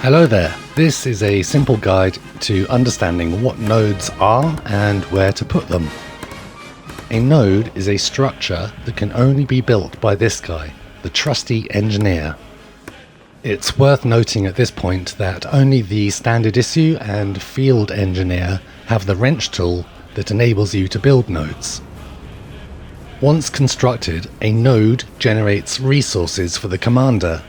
Hello there, this is a simple guide to understanding what nodes are and where to put them. A node is a structure that can only be built by this guy, the trusty engineer. It's worth noting at this point that only the standard issue and field engineer have the wrench tool that enables you to build nodes. Once constructed, a node generates resources for the commander.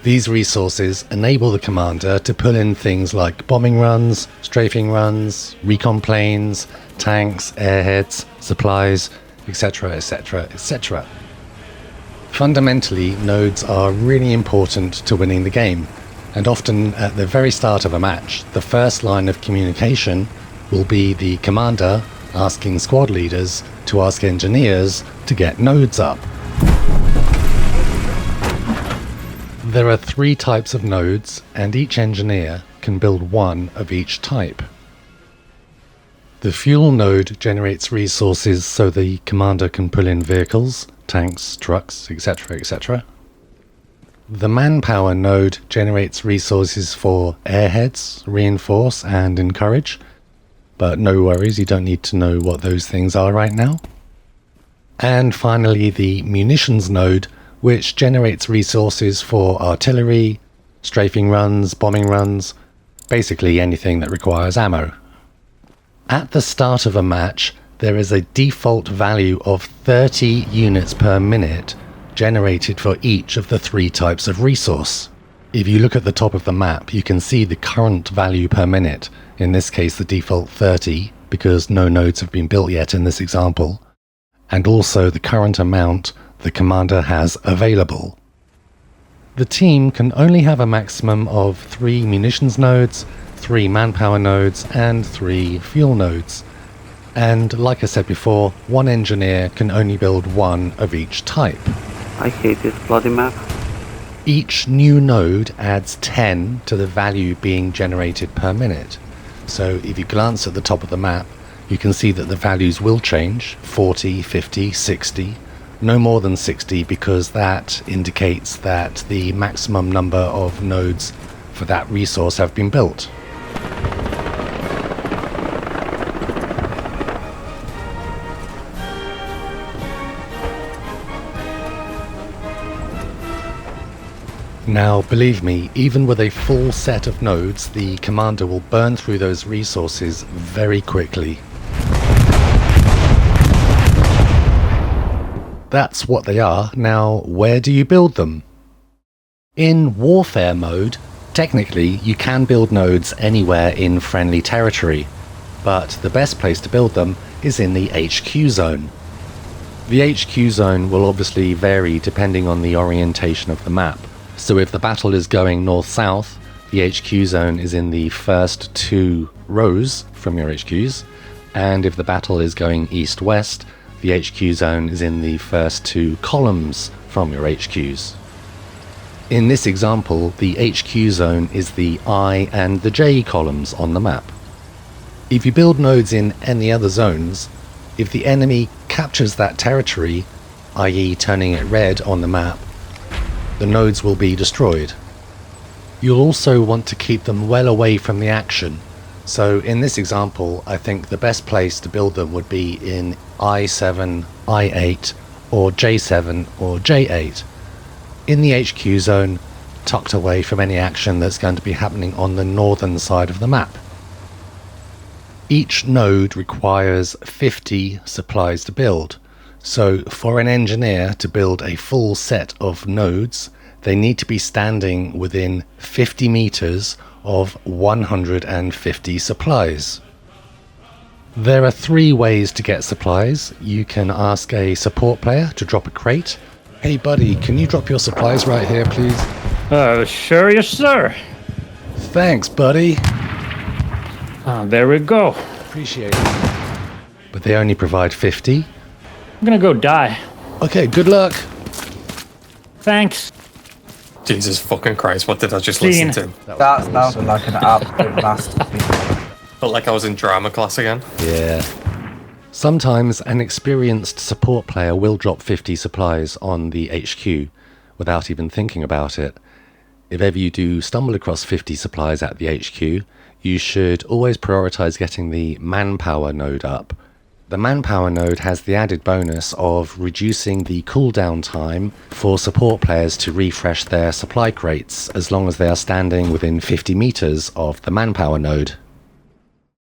These resources enable the commander to pull in things like bombing runs, strafing runs, recon planes, tanks, airheads, supplies, etc, etc, etc. Fundamentally, nodes are really important to winning the game, and often at the very start of a match, the first line of communication will be the commander asking squad leaders to ask engineers to get nodes up. There are 3 types of nodes, and each engineer can build one of each type. The fuel node generates resources so the commander can pull in vehicles, tanks, trucks, etc, etc. The manpower node generates resources for airheads, reinforce and encourage, but no worries, you don't need to know what those things are right now. And finally the munitions node, which generates resources for artillery, strafing runs, bombing runs, basically anything that requires ammo. At the start of a match, there is a default value of 30 units per minute generated for each of the 3 types of resource. If you look at the top of the map, you can see the current value per minute, in this case the default 30, because no nodes have been built yet in this example, and also the current amount the commander has available. The team can only have a maximum of 3 munitions nodes, 3 manpower nodes, and 3 fuel nodes. And like I said before, one engineer can only build one of each type. I hate this bloody map. Each new node adds 10 to the value being generated per minute. So if you glance at the top of the map, you can see that the values will change, 40, 50, 60, no more than 60, because that indicates that the maximum number of nodes for that resource have been built. Now, believe me, even with a full set of nodes, the commander will burn through those resources very quickly. That's what they are. Now, where do you build them? In warfare mode, technically you can build nodes anywhere in friendly territory, but the best place to build them is in the HQ zone. The HQ zone will obviously vary depending on the orientation of the map. So if the battle is going north-south, the HQ zone is in the first 2 rows from your HQs, and if the battle is going east-west, the HQ zone is in the first 2 columns from your HQs. In this example, the HQ zone is the I and the J columns on the map. If you build nodes in any other zones, if the enemy captures that territory, i.e. turning it red on the map, the nodes will be destroyed. You'll also want to keep them well away from the action. So in this example, I think the best place to build them would be in I7, I8, or J7 or J8. In the HQ zone, tucked away from any action that's going to be happening on the northern side of the map. Each node requires 50 supplies to build. So for an engineer to build a full set of nodes, they need to be standing within 50 meters of 150 supplies. There are 3 ways to get supplies. You can ask a support player to drop a crate. Hey buddy, can you drop your supplies right here, please? Sure, yes sir. Thanks, buddy. There we go. Appreciate it. But they only provide 50. I'm gonna go die. Okay, good luck. Thanks. Jesus fucking Christ, what did I just Scene. listen to? That sounded like an absolute masterpiece. Felt like I was in drama class again. Yeah. Sometimes an experienced support player will drop 50 supplies on the HQ without even thinking about it. If ever you do stumble across 50 supplies at the HQ, you should always prioritize getting the manpower node up. The manpower node has the added bonus of reducing the cooldown time for support players to refresh their supply crates as long as they are standing within 50 meters of the manpower node.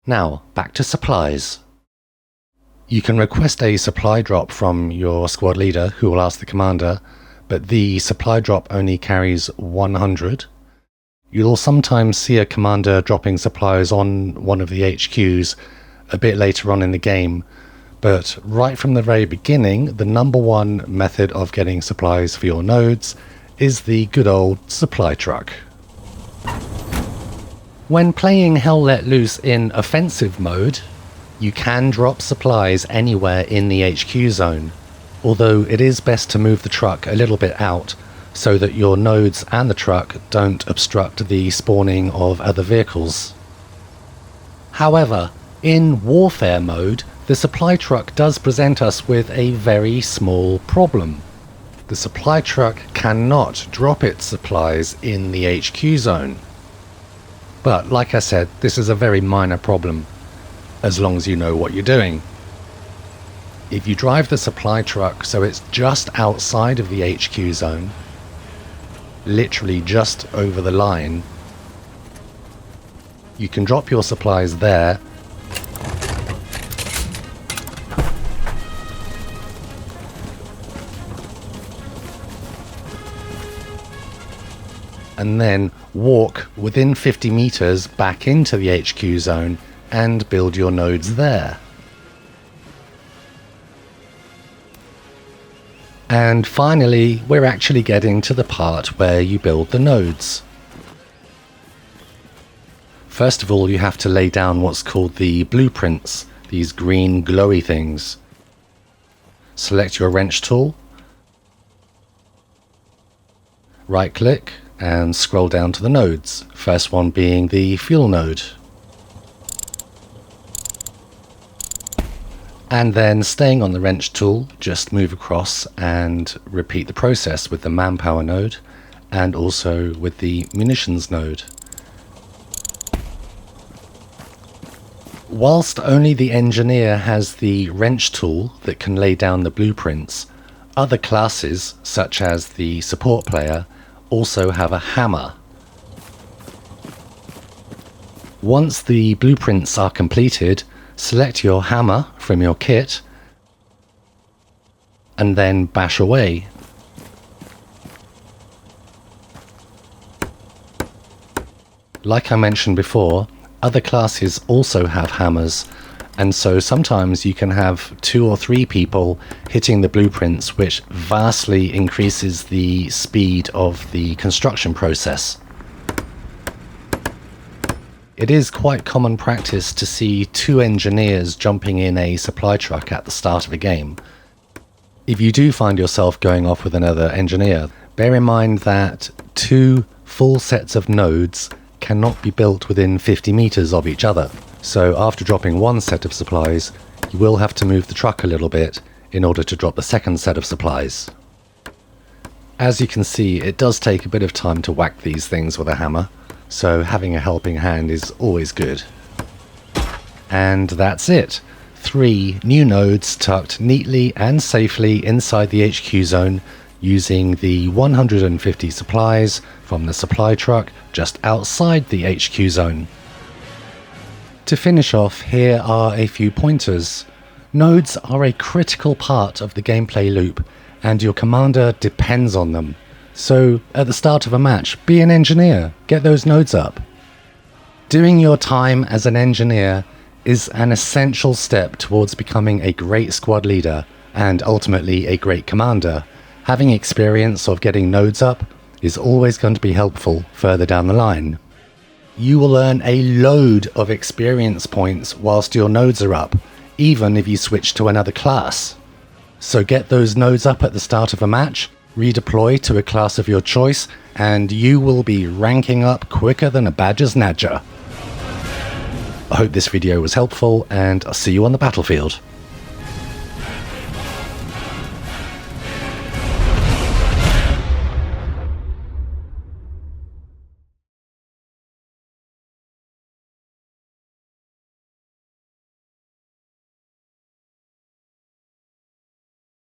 Now, back to supplies. You can request a supply drop from your squad leader, who will ask the commander, but the supply drop only carries 100. You'll sometimes see a commander dropping supplies on one of the HQs a bit later on in the game, but right from the very beginning, the number one method of getting supplies for your nodes is the good old supply truck. When playing Hell Let Loose in offensive mode, you can drop supplies anywhere in the HQ zone, although it is best to move the truck a little bit out so that your nodes and the truck don't obstruct the spawning of other vehicles. However, in warfare mode, the supply truck does present us with a very small problem. The supply truck cannot drop its supplies in the HQ zone. But like I said, this is a very minor problem, as long as you know what you're doing. If you drive the supply truck so it's just outside of the HQ zone, literally just over the line, you can drop your supplies there, and then walk within 50 meters back into the HQ zone and build your nodes there. And finally, we're actually getting to the part where you build the nodes. First of all, you have to lay down what's called the blueprints, these green glowy things. Select your wrench tool, right click, and scroll down to the nodes, first one being the fuel node. And then, staying on the wrench tool, just move across and repeat the process with the manpower node and also with the munitions node. Whilst only the engineer has the wrench tool that can lay down the blueprints, other classes, such as the support player, also have a hammer. Once the blueprints are completed, select your hammer from your kit and then bash away. Like I mentioned before, other classes also have hammers, and so sometimes you can have 2 or 3 people hitting the blueprints, which vastly increases the speed of the construction process. It is quite common practice to see 2 engineers jumping in a supply truck at the start of a game. If you do find yourself going off with another engineer, bear in mind that 2 full sets of nodes cannot be built within 50 meters of each other. So after dropping one set of supplies, you will have to move the truck a little bit in order to drop the second set of supplies. As you can see, it does take a bit of time to whack these things with a hammer, so having a helping hand is always good. And that's it. 3 new nodes tucked neatly and safely inside the HQ zone using the 150 supplies from the supply truck just outside the HQ zone. To finish off, here are a few pointers. Nodes are a critical part of the gameplay loop, and your commander depends on them. So, at the start of a match, be an engineer, get those nodes up. Doing your time as an engineer is an essential step towards becoming a great squad leader, and ultimately a great commander. Having experience of getting nodes up is always going to be helpful further down the line. You will earn a load of experience points whilst your nodes are up, even if you switch to another class. So get those nodes up at the start of a match, redeploy to a class of your choice, and you will be ranking up quicker than a badger's nadger. I hope this video was helpful, and I'll see you on the battlefield.